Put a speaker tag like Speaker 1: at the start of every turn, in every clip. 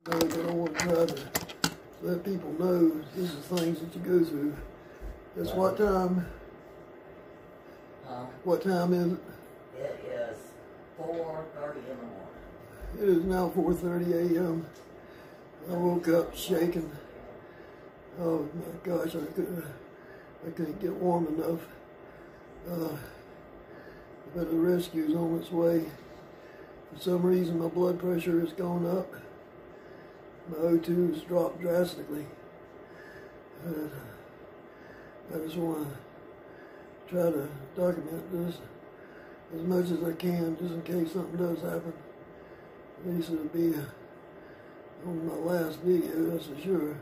Speaker 1: No, but I want to try to let people know these are things that you go through. It's what time? What time is it?
Speaker 2: It is 4:30 in the morning.
Speaker 1: It is now 4:30 a.m. I woke up shaking. Oh my gosh, I couldn't get warm enough. But the rescue's on its way. For some reason, my blood pressure has gone up. My O2 has dropped drastically. I just want to try to document this as much as I can, just in case something does happen. At least it'll be on my last video, that's for sure.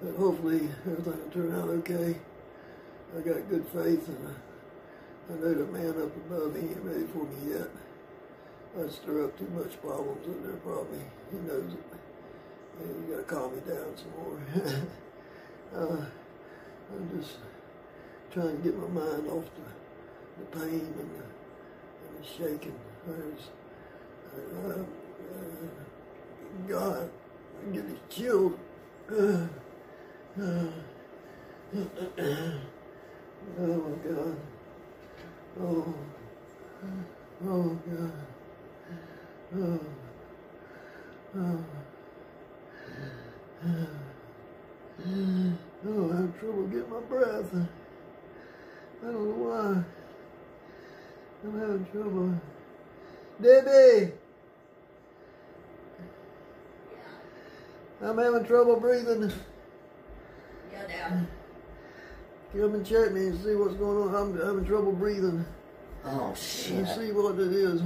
Speaker 1: But hopefully everything will turn out okay. I got good faith, and I know the man up above, he ain't ready for me yet. I stir up too much problems in there probably. He knows it. And you gotta calm me down some more. I'm just trying to get my mind off the pain and the shaking. God, I'm getting chilled. Oh my God. Oh God. Oh, I have trouble getting my breath. I don't know why. I'm having trouble. Debbie! I'm having trouble breathing.
Speaker 2: Yeah, Dad.
Speaker 1: Come and check me and see what's going on. I'm having trouble breathing.
Speaker 2: Oh, shit.
Speaker 1: And see what it is.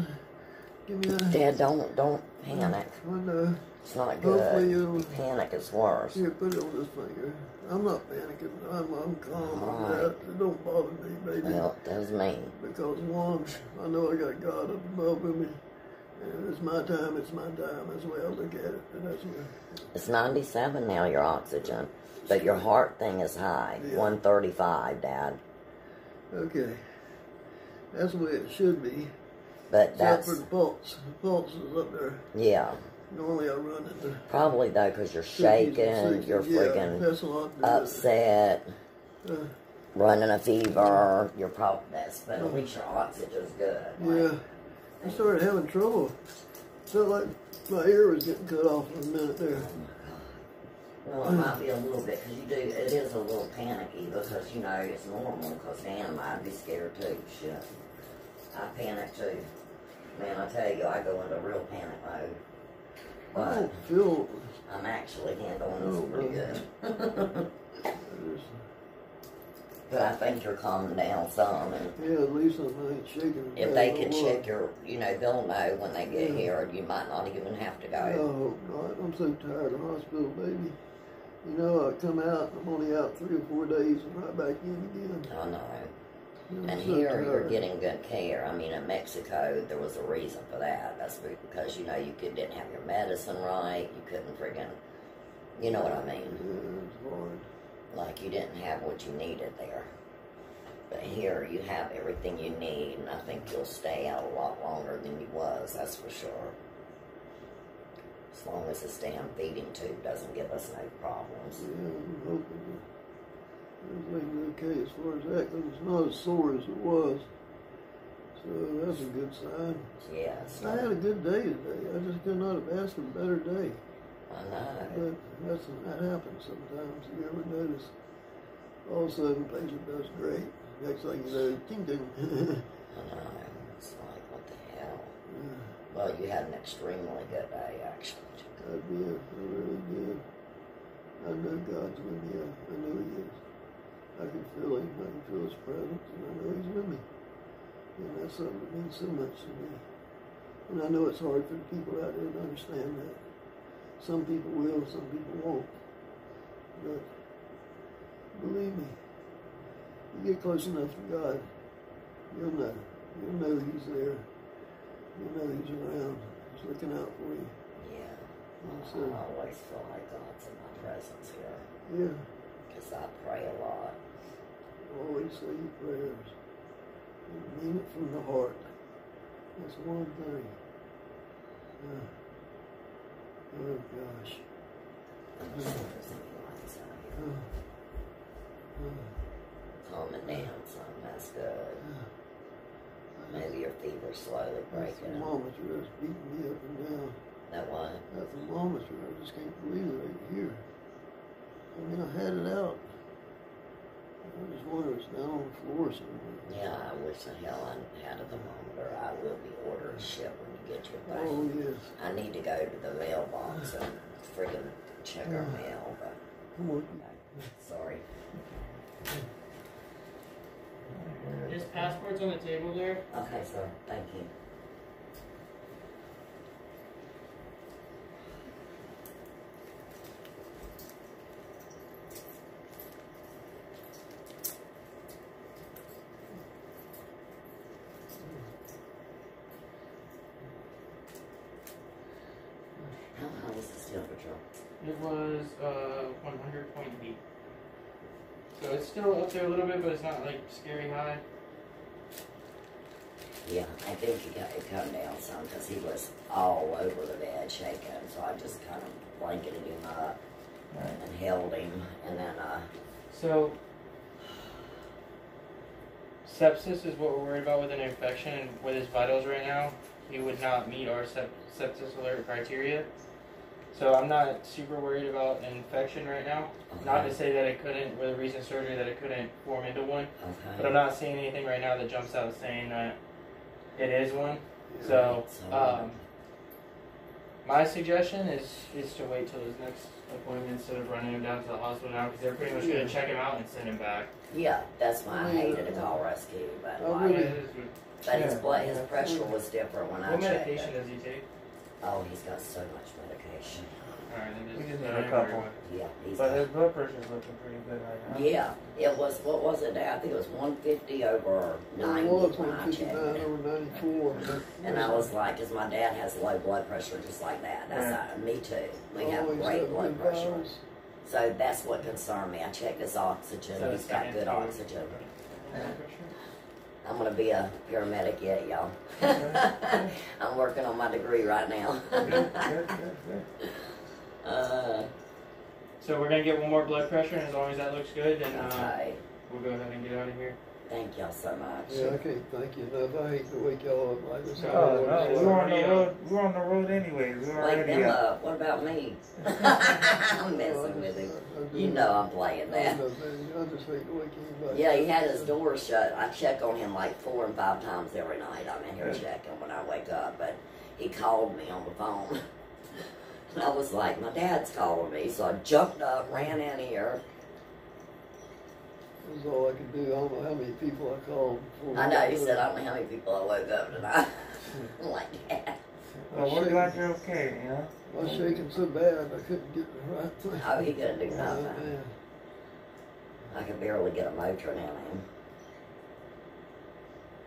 Speaker 1: Give me that.
Speaker 2: Dad, don't panic.
Speaker 1: I know.
Speaker 2: It's not good.
Speaker 1: Hopefully you'll...
Speaker 2: Panic is worse.
Speaker 1: Here, put it on this finger. I'm not panicking. I'm calm on
Speaker 2: Right.
Speaker 1: that. It don't bother me, baby.
Speaker 2: Well, it does me.
Speaker 1: Because one, I know I got God up above with me. And it's my time, it's my time. That's the way I look at it. And that's where...
Speaker 2: It's 97 now, your oxygen. But your heart thing is high.
Speaker 1: Yeah.
Speaker 2: 135, Dad.
Speaker 1: Okay. That's the way it should be.
Speaker 2: But
Speaker 1: Except
Speaker 2: that's...
Speaker 1: for the pulse. The pulse is up there.
Speaker 2: Yeah.
Speaker 1: Normally I run into...
Speaker 2: Probably, though, because you're
Speaker 1: 50s
Speaker 2: shaking,
Speaker 1: and 60s.
Speaker 2: you're freaking
Speaker 1: that's a lot to do.
Speaker 2: upset, running a fever. You're probably... But at least your oxygen's good.
Speaker 1: Yeah. I started having trouble. Felt like my ear was getting cut off in a minute there.
Speaker 2: Well, it might be a little bit, because it is a little panicky, because, you know, it's normal, because Dan might be scared too. Shit. I panic too. Man, I tell you, I go into real panic mode.
Speaker 1: I
Speaker 2: But
Speaker 1: don't feel...
Speaker 2: I'm actually handling this pretty good. But I think you're calming down some. And
Speaker 1: yeah, at least I ain't shaking.
Speaker 2: if they can check your, you know, they'll know when they get here, you might not even have to go.
Speaker 1: I hope not. I'm so tired of hospital, baby. You know, I come out, I'm only out 3 or 4 days and right back in again.
Speaker 2: I know.
Speaker 1: I'm
Speaker 2: And
Speaker 1: so
Speaker 2: here
Speaker 1: tired.
Speaker 2: you're getting good care. I mean, in Mexico, there was a reason for that. That's because, you know, you didn't have your medicine right. You couldn't friggin', you know what I mean?
Speaker 1: Yeah, it's hard.
Speaker 2: Like, you didn't have what you needed there. But here, you have everything you need, and I think you'll stay out a lot longer than you was, that's for sure. As long as this damn feeding tube doesn't give us no problems.
Speaker 1: Yeah, I'm hoping that everything's okay as far as that, because it's not as sore as it was. So that's a good sign.
Speaker 2: Yes.
Speaker 1: I had a good day today. I just could not have asked for a better day.
Speaker 2: I know.
Speaker 1: But that happens sometimes. You ever notice? All of a sudden, the patient does great. Next thing you know, ding ding.
Speaker 2: I know. It's like, what the hell?
Speaker 1: Yeah.
Speaker 2: Well, you had an extremely good day, actually.
Speaker 1: I did. I really did. I know God's with me. I know He is. I can feel Him. I can feel His presence, and I know He's with me. And that's something that means so much to me. And I know it's hard for the people out there to understand that. Some people will, some people won't. But believe me, you get close enough to God, you'll know. You'll know He's there. You'll know He's around. He's looking out for you.
Speaker 2: Yeah.
Speaker 1: So,
Speaker 2: I always feel like God's in my presence here.
Speaker 1: yeah.
Speaker 2: Because I pray a lot.
Speaker 1: Always say your prayers. And mean it from the heart. That's one thing. Oh gosh.
Speaker 2: I'm not sure if there's any lights out here. Calm it down, son. That's good. Maybe your fever's slowly
Speaker 1: That
Speaker 2: breaking.
Speaker 1: thermometer is beating me up and down.
Speaker 2: That what?
Speaker 1: That thermometer, I just can't believe it right here. I mean, I had it out. I just wonder if it's down on the floor somewhere.
Speaker 2: Yeah, I wish the hell I had a thermometer. I will be ordering shit when you get your thing.
Speaker 1: Oh, yes.
Speaker 2: I need to go to the mailbox and freaking check our mail, but
Speaker 1: Come on.
Speaker 2: sorry.
Speaker 3: His passport's on the table there.
Speaker 2: Okay, sir. Thank you. How high is the temperature?
Speaker 3: It was 100.8. So it's still up there a little bit, but it's not like scary high.
Speaker 2: Yeah, I think it come down some because he was all over the bed shaking. So I just kind of blanketed him up and held him, and then
Speaker 3: So sepsis is what we're worried about with an infection, and with his vitals right now, he would not meet our sepsis alert criteria. So I'm not super worried about an infection right now.
Speaker 2: okay.
Speaker 3: Not to say that it couldn't, with a recent surgery, that it couldn't form into one.
Speaker 2: Okay.
Speaker 3: But I'm not seeing anything right now that jumps out saying that it is one. So, my suggestion is to wait till his next appointment instead of running him down to the hospital now, because they're pretty much going to check him out and send him back.
Speaker 2: Yeah, that's why I hated to call rescue, but
Speaker 1: Oh,
Speaker 2: like,
Speaker 1: really?
Speaker 2: but his pressure was different when I
Speaker 3: What
Speaker 2: checked
Speaker 3: medication
Speaker 2: it.
Speaker 3: does he take?
Speaker 2: Oh, he's got so much medication.
Speaker 3: Alright, then
Speaker 4: We
Speaker 3: just
Speaker 4: just need a couple.
Speaker 2: Yeah, he's
Speaker 4: But his blood pressure's looking pretty good right now.
Speaker 2: yeah, it was, what was it now? I think it was 150 over 90
Speaker 1: It was
Speaker 2: when I checked
Speaker 1: 159
Speaker 2: it.
Speaker 1: over 94.
Speaker 2: And I was like, because my dad has low blood pressure just like that. That's me too. We have
Speaker 1: Always
Speaker 2: great
Speaker 1: got
Speaker 2: blood
Speaker 1: good
Speaker 2: pressure.
Speaker 1: vitals.
Speaker 2: So that's what concerned me. I checked his oxygen.
Speaker 3: So
Speaker 2: He's got good oxygen.
Speaker 3: Blood
Speaker 2: I'm going to be a paramedic yet, y'all. I'm working on my degree right now.
Speaker 4: Good.
Speaker 3: So we're going to get one more blood pressure, and as long as that looks good, then
Speaker 2: Okay.
Speaker 3: we'll go ahead and get out of here.
Speaker 2: Thank y'all so much.
Speaker 1: Yeah, I can't thank you enough. I hate to wake y'all up like this.
Speaker 4: Oh, no, we're on the road. We're on the road anyways. We're
Speaker 2: Wake
Speaker 4: already
Speaker 2: them
Speaker 4: up.
Speaker 2: up. What about me? I'm messing with him. You know I'm playing that.
Speaker 1: I just hate to wake anybody.
Speaker 2: Yeah, he had his door shut. I check on him like 4 and 5 times every night. I'm in here checking when I wake up, but he called me on the phone. And I was like, my dad's calling me, so I jumped up, ran in here.
Speaker 1: That's all I could do. I don't know how many people I called before.
Speaker 2: I know, you said, I don't know how many people I woke up tonight. I'm like, Dad.
Speaker 4: Well, we're glad you're okay, you know?
Speaker 1: I was shaking so bad I couldn't get the right thing.
Speaker 2: Oh, he couldn't do
Speaker 1: Oh,
Speaker 2: nothing.
Speaker 1: man.
Speaker 2: I could barely get a Motrin in him.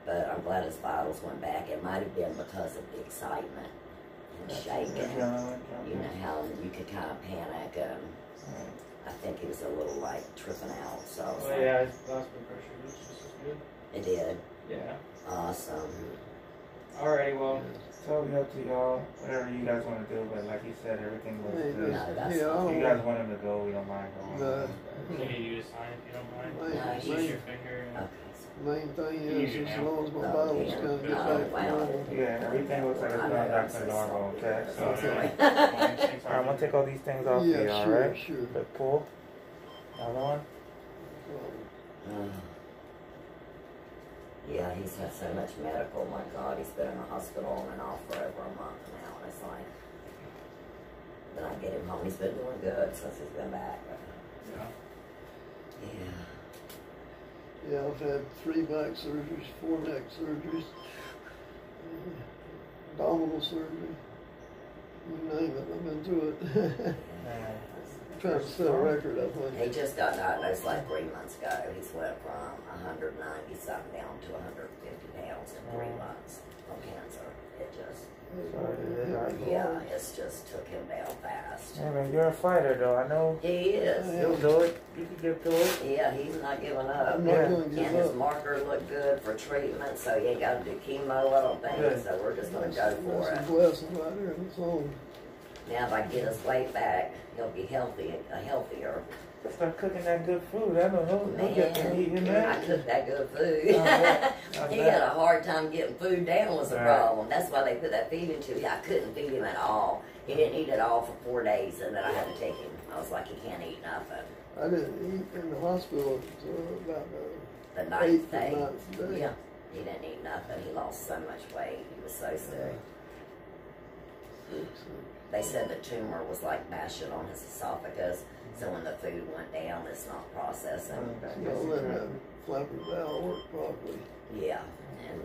Speaker 2: But I'm glad his vitals went back. It might have been because of the excitement and shaking. You know how you could kind of panic, and I think he was a little like tripping out. So I was
Speaker 3: Oh
Speaker 2: like,
Speaker 3: yeah, his blood pressure was just as good.
Speaker 2: it did.
Speaker 3: Yeah.
Speaker 2: Awesome.
Speaker 3: Alrighty, well,
Speaker 4: It's totally up to y'all, whatever you guys want to do, but like you said, everything was
Speaker 1: Hey,
Speaker 4: good.
Speaker 2: No, that's
Speaker 1: yeah, I
Speaker 4: If you
Speaker 1: don't
Speaker 4: guys want him to go, we don't mind going.
Speaker 1: No.
Speaker 3: we need you to sign if you don't mind.
Speaker 1: Main-
Speaker 3: Use
Speaker 1: main-
Speaker 3: your finger. And
Speaker 1: Main thing
Speaker 3: Use
Speaker 1: is,
Speaker 3: it
Speaker 1: as
Speaker 3: now.
Speaker 1: long as my
Speaker 2: Oh,
Speaker 1: vitals
Speaker 2: yeah.
Speaker 1: kind of get
Speaker 2: Oh,
Speaker 1: back to
Speaker 2: wow.
Speaker 1: normal.
Speaker 4: Yeah, everything looks like it's going back to normal, okay? So,
Speaker 2: Okay.
Speaker 4: alright, I'm gonna take all these things off
Speaker 1: Yeah,
Speaker 4: here,
Speaker 1: sure,
Speaker 4: alright?
Speaker 1: sure.
Speaker 4: The pull. Another one?
Speaker 2: Yeah, he's had so much medical. My God, he's been in the hospital on and off for over a month now, and it's like, then I get him home. He's been doing good since he's been back.
Speaker 3: yeah.
Speaker 2: Yeah.
Speaker 1: Yeah, I've had 3 back surgeries, 4 neck surgeries, abdominal surgery. You name it, I've been through it. Trying to set a record, I think.
Speaker 2: He just got diagnosed like 3 months ago. He's went from 190 something down to 150 pounds in 3 months from cancer. It just, yeah, it's just took him down fast.
Speaker 4: Yeah, man, you're a fighter though, I know.
Speaker 2: He is.
Speaker 4: You'll do it. You can get through it.
Speaker 2: Yeah, he's not giving up.
Speaker 1: I'm not
Speaker 4: Yeah.
Speaker 1: going to
Speaker 2: And
Speaker 1: give
Speaker 2: his
Speaker 1: up.
Speaker 2: markers look good for treatment, so you ain't got to do chemo, I don't think.
Speaker 4: Good.
Speaker 2: So we're just going to go for
Speaker 1: That's
Speaker 2: it.
Speaker 1: a blessing right there, and it's on.
Speaker 2: Now if I get his weight back, he'll be healthier.
Speaker 4: Start cooking that good food. I don't know. He'll get to eating
Speaker 2: I
Speaker 4: that.
Speaker 2: cooked that good food.
Speaker 4: I
Speaker 2: He
Speaker 4: bet.
Speaker 2: had a hard time getting food down was the
Speaker 4: Right.
Speaker 2: problem. That's why they put that feeding tube. I couldn't feed him at all. He didn't eat at all for 4 days, and then I had to take him. I was like, he can't eat nothing.
Speaker 1: I didn't eat in the hospital until about
Speaker 2: The
Speaker 1: the
Speaker 2: ninth
Speaker 1: 8th
Speaker 2: day.
Speaker 1: or 9th day.
Speaker 2: Yeah, he didn't eat nothing. He lost so much weight. He was so sick. They said the tumor was like bashing on his esophagus, so when the food went down, it's not processing.
Speaker 1: Don't let that flapper valve work properly.
Speaker 2: Yeah,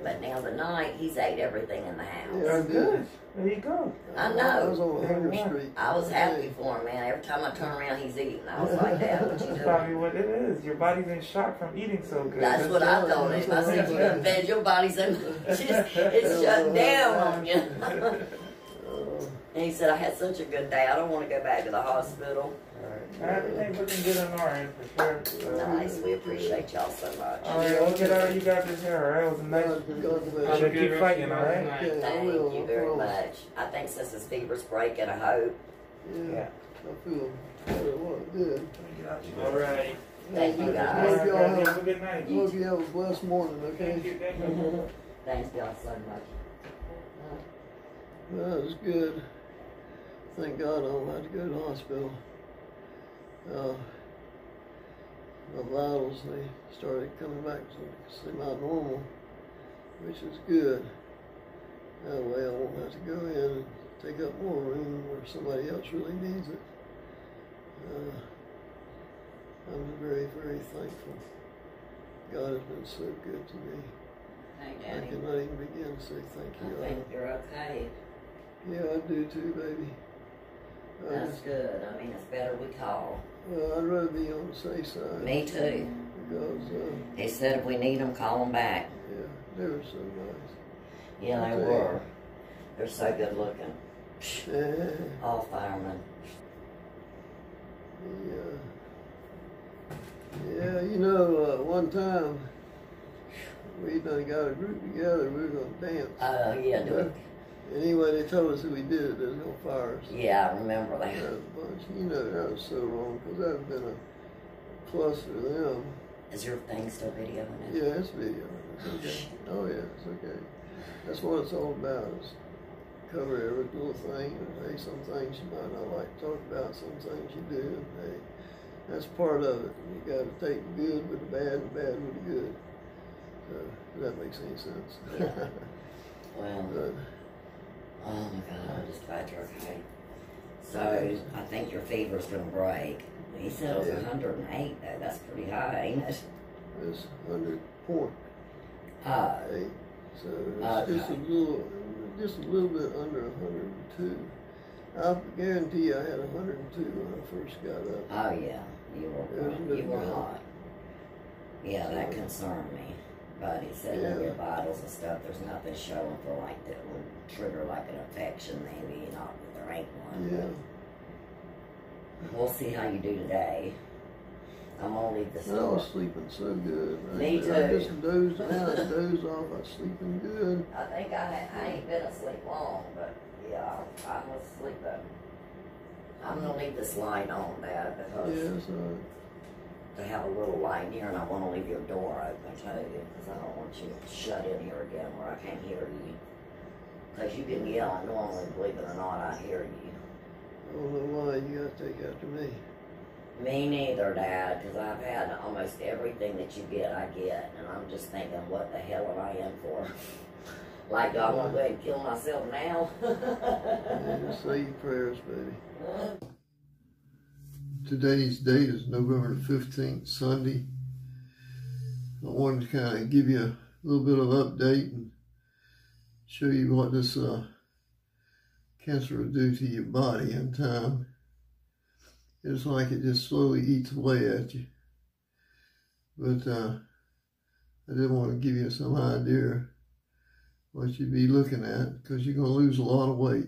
Speaker 2: but now tonight, he's ate everything in the house.
Speaker 1: Yeah, I
Speaker 4: That's
Speaker 1: did.
Speaker 4: good. There you go.
Speaker 2: I know.
Speaker 1: I was on 100th
Speaker 4: Yeah.
Speaker 1: Street.
Speaker 2: I was happy for him, man. Every time I turn around, he's eating. I was like, Dad, what you
Speaker 4: That's
Speaker 2: doing?
Speaker 4: probably what it is. Your body's in shock from eating so good.
Speaker 2: That's what I told him. I said, you done fed your body's in, it's shut down on you. And he said, I had such a good day. I don't want to go back to the hospital.
Speaker 4: Alright. Everything's looking good on our end for sure.
Speaker 2: Nice. We appreciate y'all so much.
Speaker 4: Alright, we'll get out. You got this here, alright? It was a nice.
Speaker 1: God bless
Speaker 3: Have
Speaker 1: you.
Speaker 3: a good
Speaker 4: Keep
Speaker 3: rest
Speaker 4: fighting,
Speaker 3: of your
Speaker 4: alright?
Speaker 3: night.
Speaker 1: Okay, I
Speaker 2: Thank
Speaker 1: will.
Speaker 2: you
Speaker 1: I
Speaker 2: very
Speaker 1: promise.
Speaker 2: much. I think since his fever's breaking, I hope.
Speaker 1: Yeah, I feel better. What good.
Speaker 3: Alright.
Speaker 2: Thank you,
Speaker 1: Hope
Speaker 2: guys.
Speaker 1: y'all
Speaker 4: Have
Speaker 1: have,
Speaker 4: a good night.
Speaker 1: hope you have a blessed morning,
Speaker 4: Thank
Speaker 1: okay?
Speaker 4: you, thank you.
Speaker 2: Thanks y'all so much.
Speaker 1: Well, it was good. Thank God I don't have to go to the hospital. My vitals, they started coming back to semi-normal, which is good. That way I won't have to go in and take up more room where somebody else really needs it. I'm very, very thankful. God has been so good to me.
Speaker 2: Hey,
Speaker 1: I
Speaker 2: Daddy.
Speaker 1: cannot even begin to say thank you.
Speaker 2: I think you're okay.
Speaker 1: Yeah, I do too, baby.
Speaker 2: That's good. I mean, it's better we call.
Speaker 1: Well, I'd rather be on the safe side.
Speaker 2: Me too.
Speaker 1: Because,
Speaker 2: He said if we need them, call them back.
Speaker 1: yeah, they were so nice.
Speaker 2: Yeah, they were. They're so good looking.
Speaker 1: Yeah,
Speaker 2: All firemen.
Speaker 1: yeah, you know, one time we done got a group together. We were gonna dance.
Speaker 2: Yeah, do it.
Speaker 1: Anyway, they told us if we did it, they was gonna fire us.
Speaker 2: Yeah, I remember
Speaker 1: That
Speaker 2: that.
Speaker 1: was a bunch. You know, that was so wrong because that would have been a plus for them.
Speaker 2: Is your thing still videoing it?
Speaker 1: Yeah, it's video. It's okay. Oh yeah, it's okay. That's what it's all about. Is cover every little thing. And hey, some things you might not like to talk about. Some things you do. And hey, that's part of it. You got to take the good with the bad, and the bad with the good. So if that makes any sense.
Speaker 2: Yeah. Well,
Speaker 1: But,
Speaker 2: oh my God, I'm just glad you're okay. So, I think your fever's gonna break. He said it was 108 though. That's pretty high, ain't it?
Speaker 1: it's 100 point.
Speaker 2: Oh,
Speaker 1: Hey, so it's just a little bit under 102. I guarantee I had 102 when I first got up.
Speaker 2: oh yeah, you were hot. Yeah, that concerned me. But he said in your vitals and stuff, there's nothing showing for like that would trigger like an infection, maybe not that there ain't one.
Speaker 1: Yeah.
Speaker 2: We'll see how you do today. I'm gonna leave this
Speaker 1: I
Speaker 2: door.
Speaker 1: was sleeping so good. Right
Speaker 2: Me
Speaker 1: there. I
Speaker 2: too.
Speaker 1: just dozed out, dozed off. I was sleeping good.
Speaker 2: I think I ain't been asleep long, but yeah, I was sleeping. I'm gonna leave this light on, Dad, because
Speaker 1: Yes,
Speaker 2: they have a little light here, and I want to leave your door open too, because I don't want you shut in here again where I can't hear you. Because you can yell, and normally, believe it or not, I hear you.
Speaker 1: I don't know why you got to take after me.
Speaker 2: Me neither, Dad, because I've had almost everything that you get, I get, and I'm just thinking, what the hell am I in for? Like, do I want to go ahead and kill myself now?
Speaker 1: Yeah, just say your prayers, baby. Today's date is November 15th, Sunday. I wanted to kind of give you a little bit of update and show you what this cancer will do to your body in time. It's like it just slowly eats away at you. But I did want to give you some idea what you'd be looking at, because you're going to lose a lot of weight.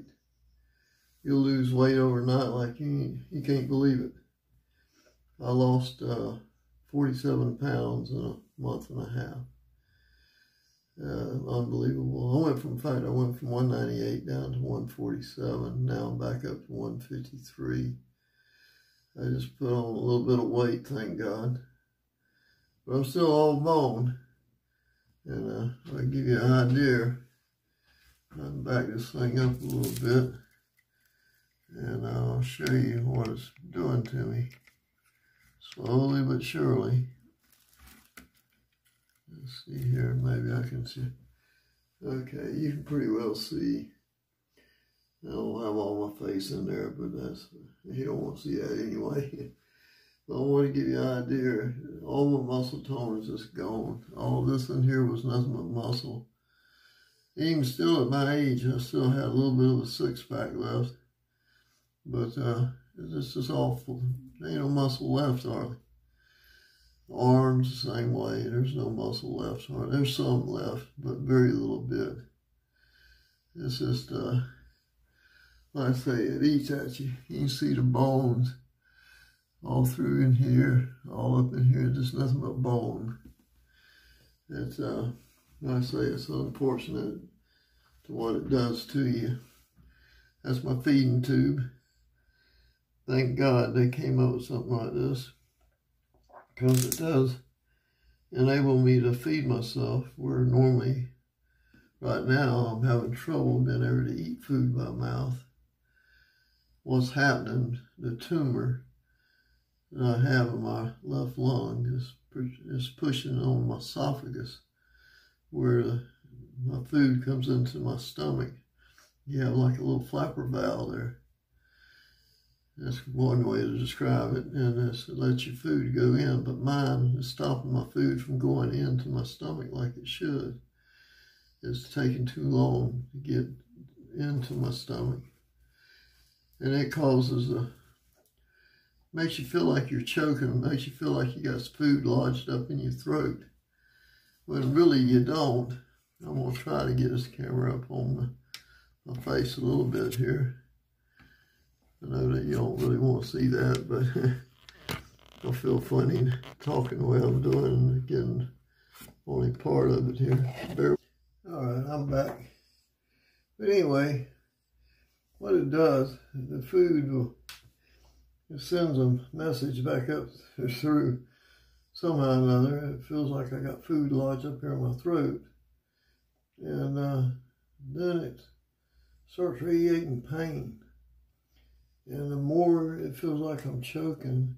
Speaker 1: You'll lose weight overnight like you can't believe it. I lost 47 pounds in a month and a half. Unbelievable. I went from 198 down to 147. Now I'm back up to 153. I just put on a little bit of weight, thank God. But I'm still all bone. And I'll give you an idea. I'll back this thing up a little bit. And I'll show you what it's doing to me. Slowly but surely. Let's see here, maybe I can see. Okay, you can pretty well see. I don't have all my face in there, but you don't want to see that anyway. But I want to give you an idea. All my muscle tone is just gone. All this in here was nothing but muscle. Even still at my age, I still had a little bit of a six-pack left. But it's just awful. There ain't no muscle left, hardly. Arms, the same way. There's no muscle left. There's some left, but very little bit. It's just, like I say, it eats at you. You can see the bones all through in here, all up in here, just nothing but bone. It's, like I say, it's unfortunate to what it does to you. That's my feeding tube. Thank God they came up with something like this, because it does enable me to feed myself, where normally, right now, I'm having trouble being able to eat food by mouth. What's happening, the tumor that I have in my left lung is pushing on my esophagus, where my food comes into my stomach. You have like a little flapper valve there. That's one way to describe it, and it lets your food go in, but mine is stopping my food from going into my stomach like it should. It's taking too long to get into my stomach. And it causes makes you feel like you're choking, makes you feel like you got food lodged up in your throat, when really you don't. I'm going to try to get this camera up on my face a little bit here. I know that you don't really want to see that, but I feel funny talking the way I'm doing and getting only part of it here. All right, I'm back. But anyway, what it does, the food it sends a message back up through somehow or another. It feels like I got food lodged up here in my throat. And then it starts radiating pain. And the more it feels like I'm choking,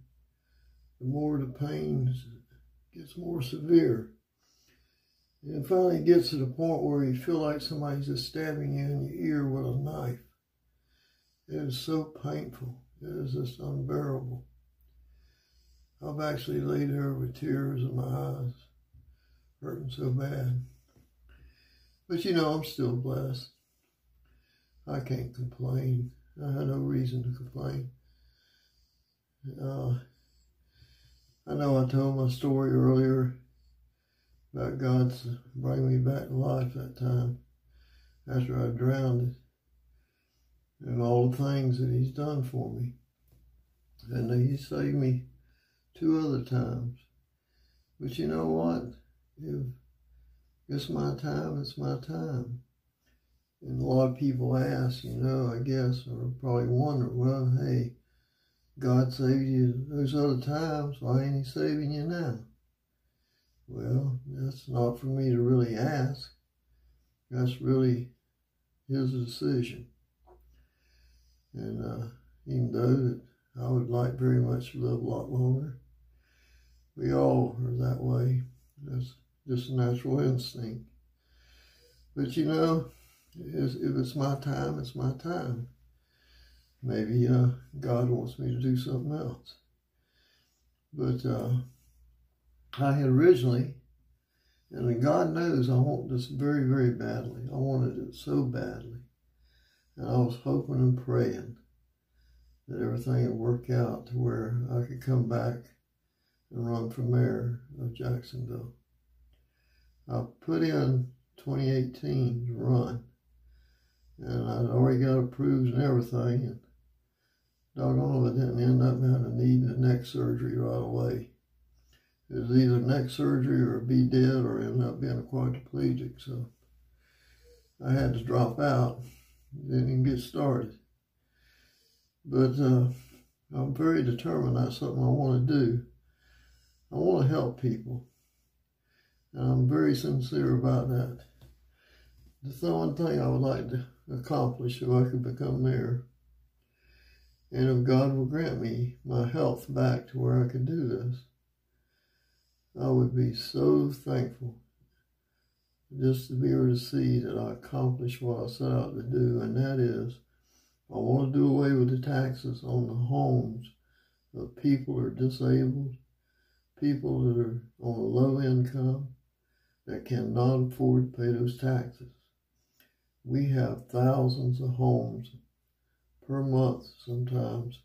Speaker 1: the more the pain gets more severe. And finally it gets to the point where you feel like somebody's just stabbing you in your ear with a knife. It is so painful. It is just unbearable. I've actually laid there with tears in my eyes, hurting so bad. But you know, I'm still blessed. I can't complain. I had no reason to complain. I know I told my story earlier about God's bringing me back to life that time after I drowned, and all the things that He's done for me. And He saved me 2 other times. But you know what? If it's my time, it's my time. And a lot of people ask, you know, I guess, or probably wonder, well, hey, God saved you those other times, why ain't He saving you now? Well, that's not for me to really ask. That's really His decision. And even though that I would like very much to live a lot longer, we all are that way. That's just a natural instinct. But you know, if it's my time, it's my time. Maybe God wants me to do something else. But I had originally, and God knows I want this very, very badly. I wanted it so badly. And I was hoping and praying that everything would work out to where I could come back and run for mayor of Jacksonville. I put in 2018 to run. And I'd already got approved and everything, and doggone it, I didn't end up having to need the neck surgery right away. it was either neck surgery or be dead or end up being a quadriplegic. So I had to drop out, didn't even get started. But I'm very determined that's something I want to do. I want to help people. And I'm very sincere about that. That's the one thing I would like to accomplish if I could become mayor. And if God will grant me my health back to where I could do this, I would be so thankful just to be able to see that I accomplished what I set out to do, and that is, I want to do away with the taxes on the homes of people who are disabled, people that are on a low income, that cannot afford to pay those taxes. We have thousands of homes per month sometimes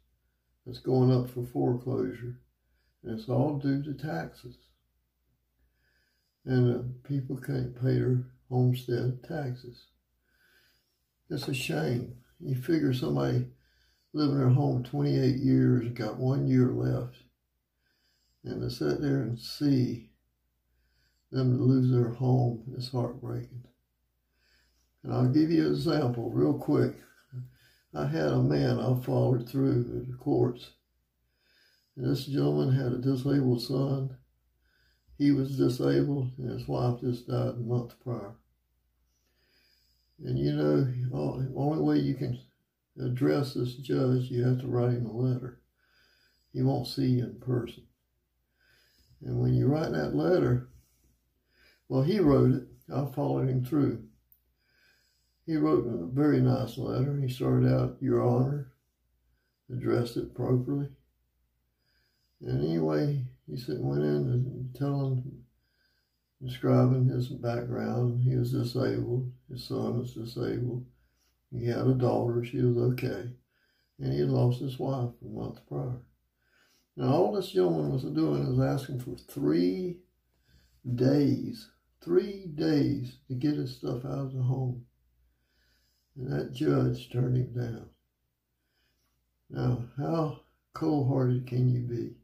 Speaker 1: that's going up for foreclosure, and it's all due to taxes. And people can't pay their homestead taxes. It's a shame. You figure somebody living in their home 28 years, got 1 year left, and to sit there and see them to lose their home is heartbreaking. And I'll give you an example real quick. I had a man I followed through the courts. And this gentleman had a disabled son. He was disabled, and his wife just died a month prior. And you know, the only way you can address this judge, you have to write him a letter. He won't see you in person. And when you write that letter, well, he wrote it. I followed him through. He wrote a very nice letter. He started out, "Your Honor," addressed it properly. And anyway, he went in and describing his background. He was disabled. His son was disabled. He had a daughter. She was okay. And he had lost his wife a month prior. Now, all this gentleman was doing was asking for 3 days. 3 days to get his stuff out of the home. And that judge turned him down. Now, how cold-hearted can you be?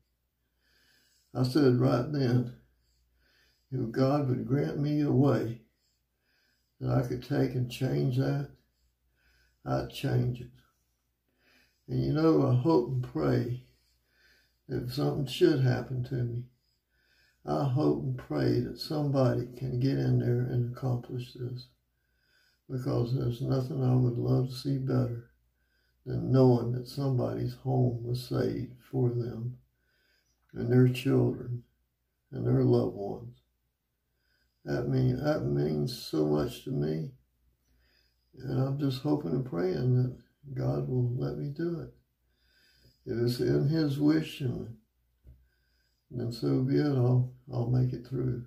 Speaker 1: I said right then, if God would grant me a way that I could take and change that, I'd change it. And you know, I hope and pray that if something should happen to me, I hope and pray that somebody can get in there and accomplish this. Because there's nothing I would love to see better than knowing that somebody's home was saved for them and their children and their loved ones. That means so much to me. And I'm just hoping and praying that God will let me do it. If it's in His wish, then so be it. I'll make it through.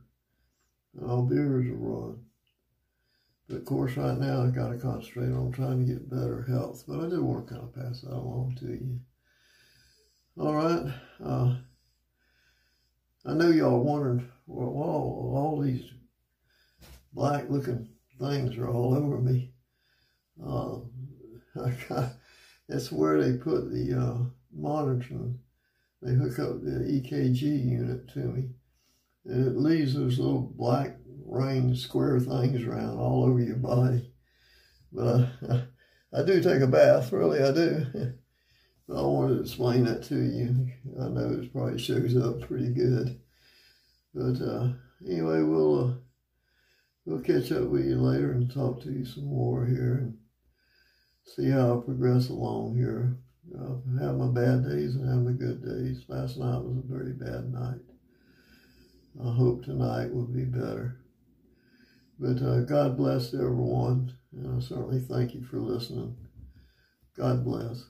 Speaker 1: And I'll be able to run. But of course, right now, I've got to concentrate on trying to get better health. But I do want to kind of pass that along to you. All right. I know y'all wondering, well, all these black-looking things are all over me. That's where they put the monitoring. They hook up the EKG unit to me. And it leaves those little black ring square things around all over your body. But I do take a bath, really I do. I wanted to explain that to you. I know it probably shows up pretty good. But anyway, we'll catch up with you later and talk to you some more here and see how I progress along here. I have my bad days and have my good days. Last night was a very bad night. I hope tonight will be better. But God bless everyone, and I certainly thank you for listening. God bless.